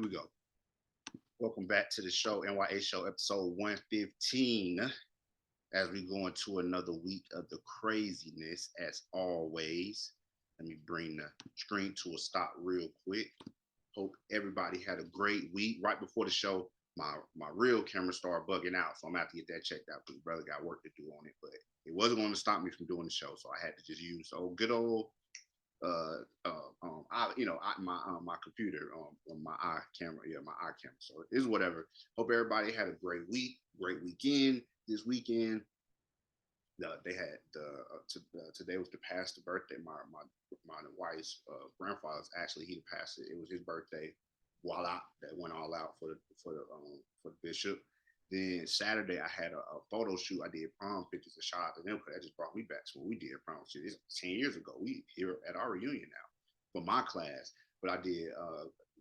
we go. Welcome back to the show, N.y.a show, episode 115. As we go into another week of the craziness, as always. Let me bring the screen to a stop real quick. Hope everybody had a great week. Right before the show, my real camera started bugging out, so I'm gonna have to get that checked out because brother got work to do on it. But it wasn't going to stop me from doing the show, so I had to just use good old my computer on my eye camera, my eye camera. So it's whatever. Hope everybody had a great week, great weekend. This weekend, they had today was the pastor birthday. My wife's grandfather's actually he passed it. It was his birthday. Voila, that went all out for the bishop. Then Saturday I had a photo shoot. I did prom pictures. A shout out to them because that just brought me back to when we did prom shoot. It's 10 years ago. We here at our reunion now for my class. But I did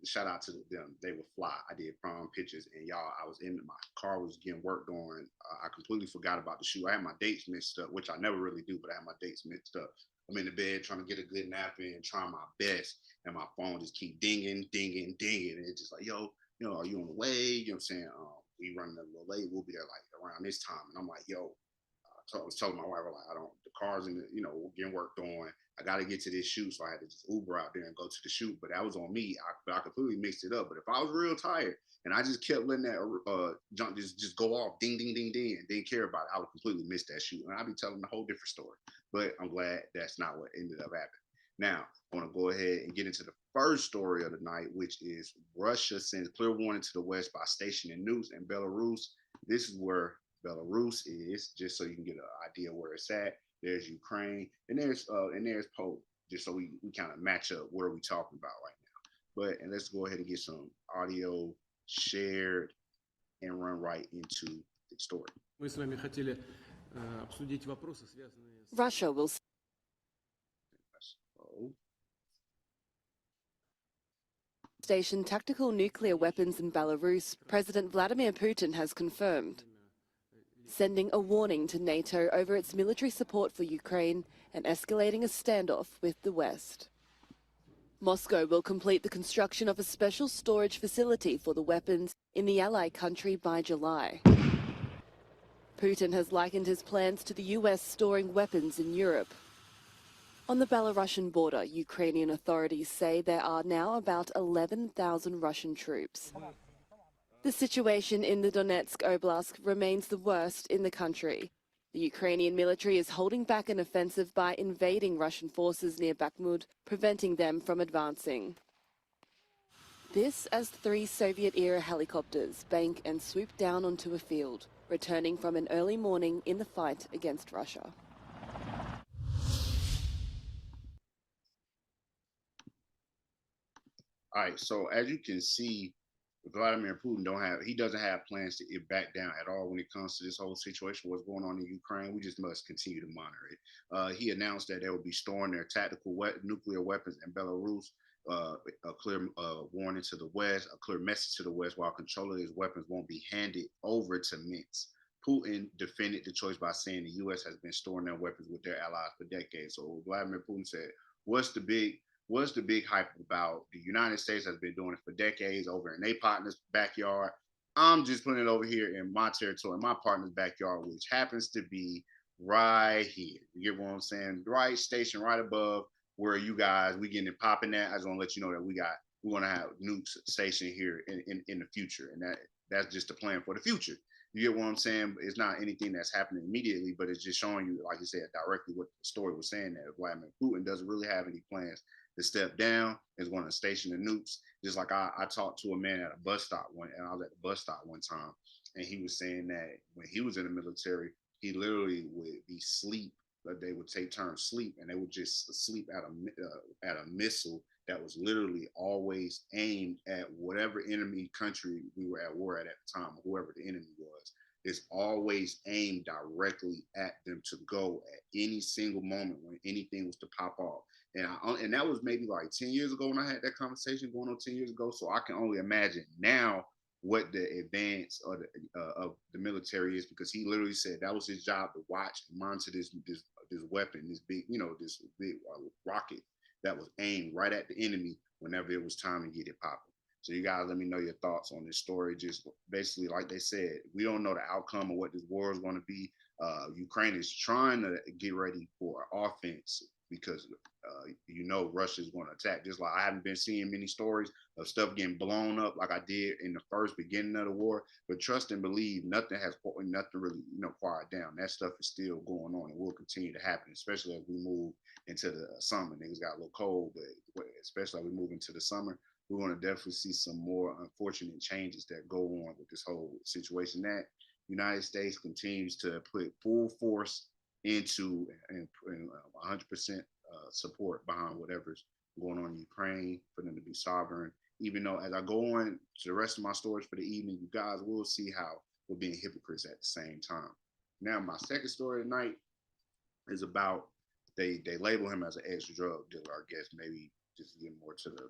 shout out to them. They were fly. I did prom pictures, and y'all, I was in my car was getting worked on. I completely forgot about the shoot. I had my dates mixed up, which I never really do, but I had my dates mixed up. I'm in the bed trying to get a good nap in, trying my best, and my phone just keep dinging, dinging, dinging, and it's just like, yo, are you on the way? You know what I'm saying? We running a little late. We'll be there like around this time. And I'm like, yo, I was telling my wife, like, the car's in the, getting worked on. I got to get to this shoot. So I had to just Uber out there and go to the shoot. But that was on me. I completely mixed it up. But if I was real tired and I just kept letting that junk just go off, ding, ding, ding, ding, and didn't care about it, I would completely miss that shoot. And I'd be telling a whole different story. But I'm glad that's not what ended up happening. Now, I want to go ahead and get into the first story of the night, which is Russia sends clear warning to the West by stationing nukes in Belarus. This is where Belarus is, just so you can get an idea where it's at. There's Ukraine, and there's Poland, just so we kind of match up what are we talking about right now. And let's go ahead and get some audio shared and run right into the story. Russia will station tactical nuclear weapons in Belarus, President Vladimir Putin has confirmed, sending a warning to NATO over its military support for Ukraine and escalating a standoff with the West. Moscow will complete the construction of a special storage facility for the weapons in the ally country by July. Putin has likened his plans to the US storing weapons in Europe. On the Belarusian border, Ukrainian authorities say there are now about 11,000 Russian troops. The situation in the Donetsk Oblast remains the worst in the country. The Ukrainian military is holding back an offensive by invading Russian forces near Bakhmut, preventing them from advancing. This as 3 Soviet-era helicopters bank and swoop down onto a field, returning from an early morning in the fight against Russia. All right, so as you can see, Vladimir Putin doesn't have plans to back down at all when it comes to this whole situation, what's going on in Ukraine. We just must continue to monitor it. He announced that they will be storing their tactical nuclear weapons in Belarus, a clear warning to the West, a clear message to the West, while control of these weapons won't be handed over to Minsk. Putin defended the choice by saying the U.S. has been storing their weapons with their allies for decades. So Vladimir Putin said, what's the big hype about? The United States has been doing it for decades over in their partner's backyard. I'm just putting it over here in my territory, my partner's backyard, which happens to be right here. You get what I'm saying? Right station right above where you guys, we getting it popping at. I just want to let you know that we're going to have nukes stationed here in the future. And that's just the plan for the future. You get what I'm saying? It's not anything that's happening immediately, but it's just showing you, like you said, directly what the story was saying, that Vladimir Putin doesn't really have any plans to step down, is going to station the nukes. Just like I talked to a man at a bus stop and I was at the bus stop one time, and he was saying that when he was in the military, he literally would be sleep. They would take turns sleep, and they would just sleep at a missile that was literally always aimed at whatever enemy country we were at war at the time, whoever the enemy was. It's always aimed directly at them to go at any single moment when anything was to pop off. And that was maybe like 10 years ago when I had that conversation, going on 10 years ago. So I can only imagine now what the advance of the military is, because he literally said that was his job, to watch and monitor this weapon, this big rocket that was aimed right at the enemy whenever it was time to get it popping. So you guys let me know your thoughts on this story. Just basically, like they said, we don't know the outcome of what this war is going to be. Ukraine is trying to get ready for offense because Russia is going to attack. Just like I haven't been seeing many stories of stuff getting blown up like I did in the first beginning of the war. But trust and believe, nothing really quiet down. That stuff is still going on and will continue to happen, especially as we move into the summer. Niggas got a little cold, but especially as we move into the summer, we're going to definitely see some more unfortunate changes that go on with this whole situation. That United States continues to put full force into and 100% support behind whatever's going on in Ukraine for them to be sovereign. Even though as I go on to the rest of my stories for the evening, you guys will see how we're being hypocrites at the same time. Now, my second story tonight is about they label him as an ex-drug dealer. I guess maybe just get more to the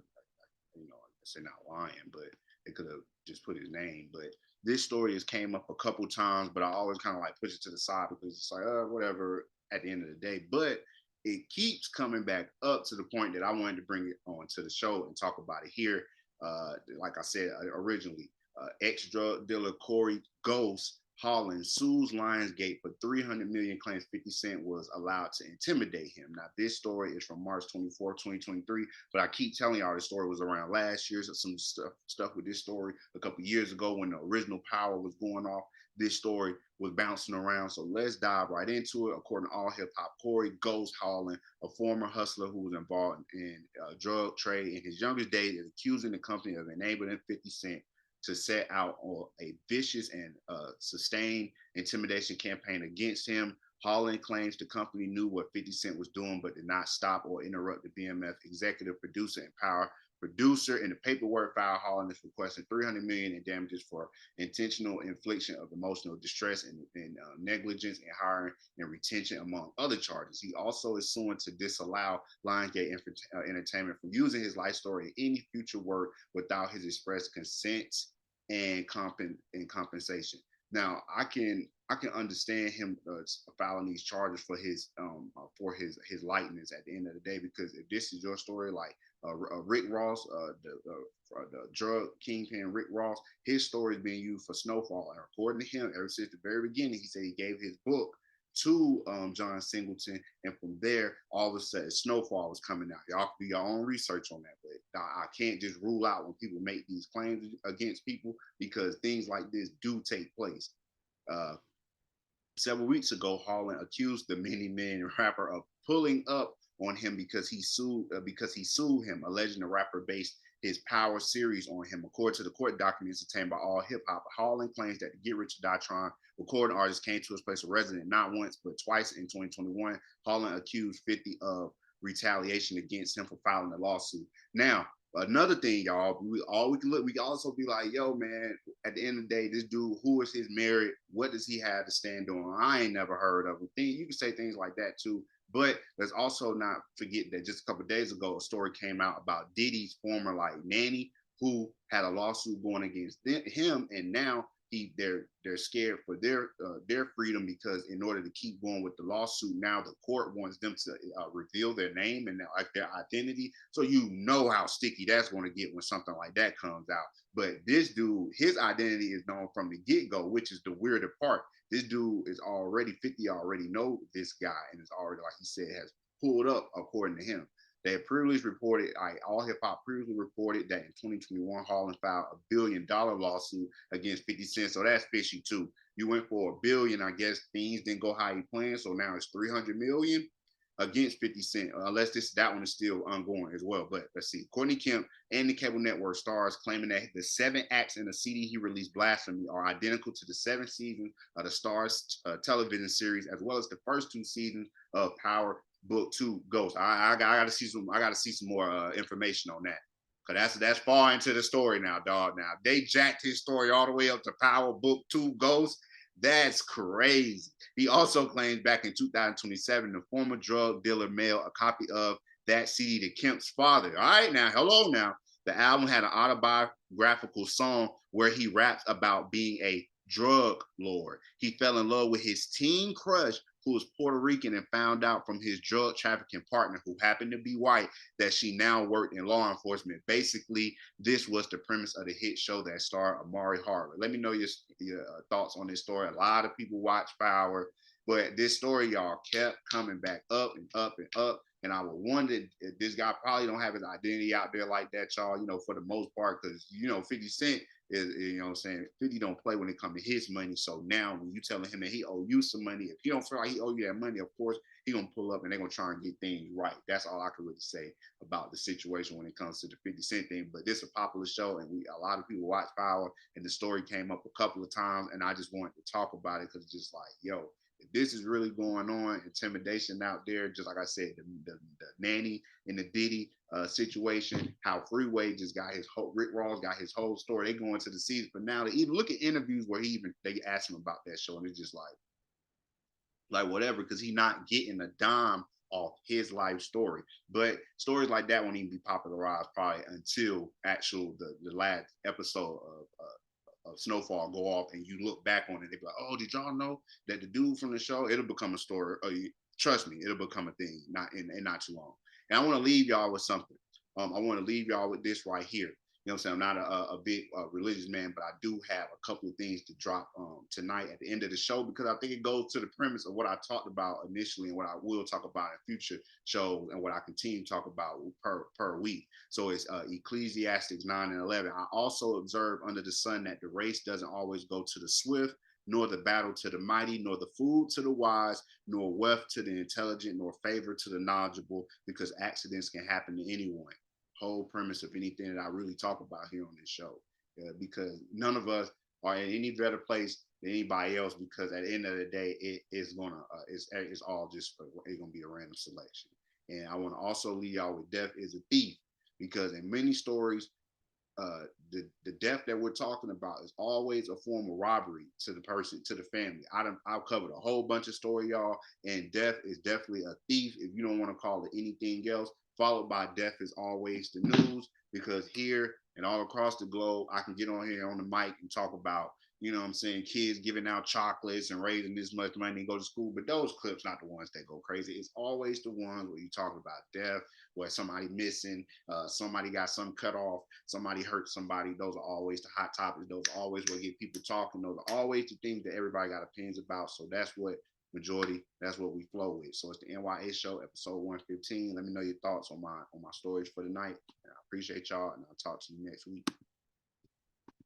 say not lying, but they could have just put his name. But this story has came up a couple times, but I always kind of like push it to the side because it's like, whatever at the end of the day. But it keeps coming back up to the point that I wanted to bring it on to the show and talk about it here. Like I said originally, ex-drug dealer Corey Holland sues Lionsgate for 300 million, claims 50 Cent was allowed to intimidate him. Now, this story is from March 24, 2023, but I keep telling y'all this story was around last year. So some stuff with this story a couple years ago when the original power was going off. This story was bouncing around. So let's dive right into it. According to All Hip Hop, Corey Holland, a former hustler who was involved in drug trade in his youngest days, is accusing the company of enabling 50 Cent to set out on a vicious and sustained intimidation campaign against him. Holland claims the company knew what 50 Cent was doing, but did not stop or interrupt the BMF executive producer and power producer. In the paperwork filed, Holland is requesting $300 million in damages for intentional infliction of emotional distress and negligence in hiring and retention, among other charges. He also is suing to disallow Lionsgate Entertainment from using his life story in any future work without his express consent and compensation. Now, I can understand him filing these charges for his likeness at the end of the day, because if this is your story, like Rick Ross, the drug kingpin Rick Ross, his story is being used for Snowfall, and according to him, ever since the very beginning, he said he gave his book to John Singleton, and from there, all of a sudden, Snowfall was coming out. Y'all can do your own research on that, but I can't just rule out when people make these claims against people, because things like this do take place. Several weeks ago, Holland accused the Many Men rapper of pulling up on him because he sued him, alleging the rapper based his Power series on him. According to the court documents obtained by All Hip Hop, Holland claims that the Get Rich or Die Trying recording artist came to his place of residence not once but twice in 2021. Holland accused 50 of retaliation against him for filing a lawsuit. Now, another thing, y'all, we can also be like, yo, man, at the end of the day, this dude, who is his merit? What does he have to stand on? I ain't never heard of him. You can say things like that too. But let's also not forget that just a couple of days ago, a story came out about Diddy's former nanny, who had a lawsuit going against him, and now they're scared for their freedom, because in order to keep going with the lawsuit, now the court wants them to reveal their name and their identity. So you know how sticky that's going to get when something like that comes out. But this dude, his identity is known from the get-go, which is the weirder part. This dude is already 50, already know this guy, and is already, like he said, has pulled up according to him. They have previously reported, All Hip Hop previously reported that in 2021, Holland filed $1 billion lawsuit against 50 Cent. So that's fishy too. You went for $1 billion, I guess things didn't go how you planned. So now it's 300 million against 50 Cent, unless that one is still ongoing as well. But let's see. Courtneykemp and the cable network stars claiming that the 7 acts in the CD he released, Blasphemy, are identical to the 7 seasons of the Starz television series, as well as the first 2 seasons of Power Book 2 Ghost. I gotta see some more information on that, because that's far into the story now, dog. Now they jacked his story all the way up to Power Book 2 Ghost. That's crazy. He also claims back in 2027, the former drug dealer mailed a copy of that CD to Kemp's father. All right, now, hello now. The album had an autobiographical song where he raps about being a drug lord. He fell in love with his teen crush, who was Puerto Rican and found out from his drug trafficking partner, who happened to be white, that she now worked in law enforcement. Basically, this was the premise of the hit show that starred Amari Harley. Let me know your thoughts on this story. A lot of people watch Power, but this story, y'all, kept coming back up and up and up. And I would wonder if this guy probably don't have his identity out there like that, y'all, for the most part, because, 50 Cent is, what I'm saying, 50 don't play when it comes to his money. So now when you telling him that he owe you some money, if he don't feel like he owe you that money, of course, he gonna pull up and they're gonna try and get things right. That's all I can really say about the situation when it comes to the 50 Cent thing. But this is a popular show, and a lot of people watch Power, and the story came up a couple of times, and I just wanted to talk about it because it's just like, yo, if this is really going on, intimidation out there, just like I said, the nanny and the Diddy situation, how Freeway just got Rick Ross got his whole story. They go into the season finale. Even look at interviews where they ask him about that show, and it's just like whatever, because he's not getting a dime off his life story. But stories like that won't even be popularized probably until the last episode of Snowfall go off, and you look back on it, they be like, oh, did y'all know that the dude from the show? It'll become a story. Trust me, it'll become a thing, not in not too long. And I want to leave y'all with something. I want to leave y'all with this right here. You know what I'm saying? I'm not a big religious man, but I do have a couple of things to drop tonight at the end of the show, because I think it goes to the premise of what I talked about initially and what I will talk about in future shows and what I continue to talk about per week. So it's Ecclesiastes 9 and 11. I also observe under the sun that the race doesn't always go to the swift, nor the battle to the mighty, nor the food to the wise, nor wealth to the intelligent, nor favor to the knowledgeable, because accidents can happen to anyone. Whole premise of anything that I really talk about here on this show, because none of us are in any better place than anybody else, because at the end of the day, it's all just it's gonna be a random selection. And I want to also leave y'all with death is a thief, because in many stories, the death that we're talking about is always a form of robbery to the person, to the family. I've covered a whole bunch of story, y'all, and death is definitely a thief, if you don't want to call it anything else. Followed by death is always the news, because here and all across the globe, I can get on here on the mic and talk about, what I'm saying, kids giving out chocolates and raising this much money to go to school. But those clips, not the ones that go crazy. It's always the ones where you talk about death, where somebody missing, somebody got something cut off, somebody hurt somebody. Those are always the hot topics. Those are always what get people talking. Those are always the things that everybody got opinions about. So that's what that's what we flow with. So it's the N.y.a show, episode 115. Let me know your thoughts on my stories for the night. And I appreciate y'all, and I'll talk to you next week.